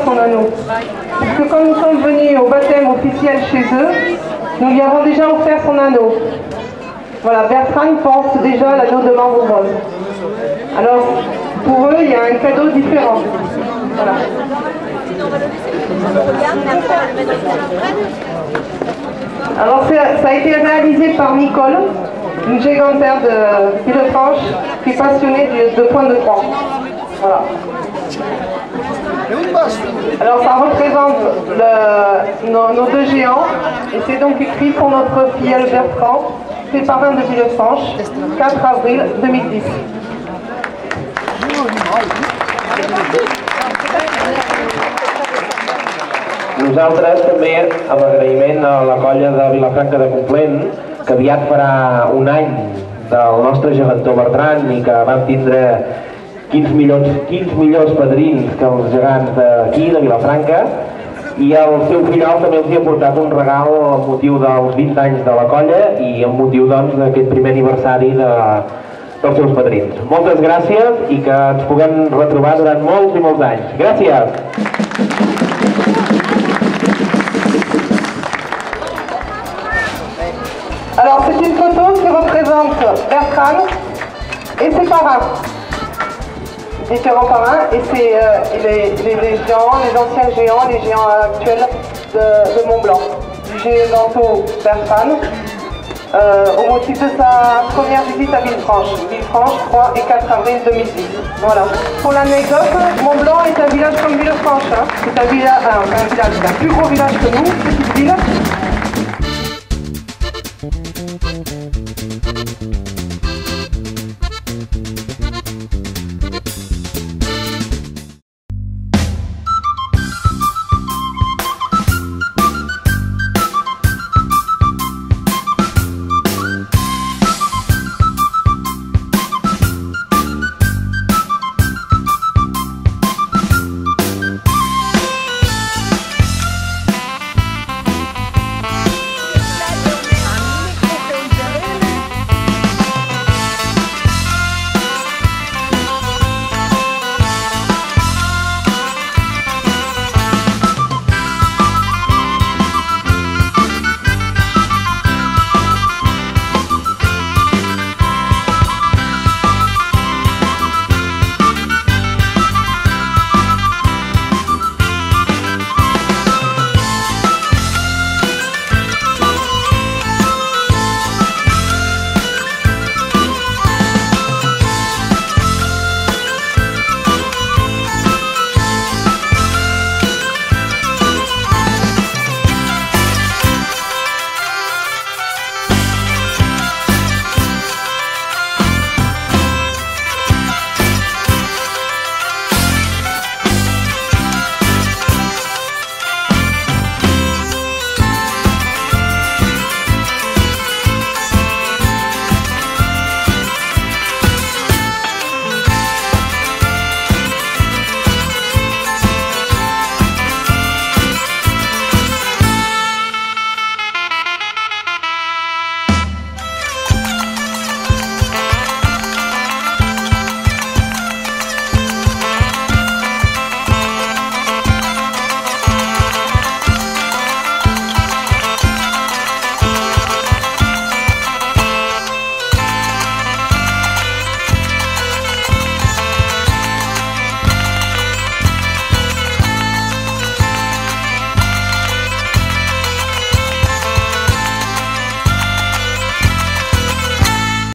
son anneau. Parce que quand nous sommes venus au baptême officiel chez eux, nous lui avons déjà offert son anneau. Voilà, Bertrand porte déjà l'anneau de membre rose. Alors, pour eux, il y a un cadeau différent. Voilà. Alors, ça a été réalisé par Nicole, une gégantaire de Villefranche, qui est passionnée de point de croix. Voilà. Alors, ça représente nos deux géants, et c'est donc écrit pour notre filleul Bertrand, fait parrain de Villefranche, 4 avril 2010. Nosaltres també, amb agraïment a la colla de Vilafranca de Conflent, que aviat farà un any del nostre gegantó Bertran i que vam tindre 15 millors padrins que els gegants d'aquí, de Vilafranca, i el seu fillol també els hi ha portat un regal amb motiu dels 20 anys de la colla i amb motiu d'aquest primer aniversari dels seus padrins. Moltes gràcies i que ens puguem retrobar durant molts i molts anys. Gràcies! Alors c'est une photo qui représente Bertrand et ses parrains. Différents parrains, et c'est les géants, les anciens géants, les géants actuels de Montblanc. Du géganto Bertrand, au motif de sa première visite à Villefranche. Villefranche, 3 et 4 avril 2010. Voilà. Pour l'anecdote, Montblanc est un village comme Villefranche. Hein. C'est un village, un plus gros village que nous, petite ville.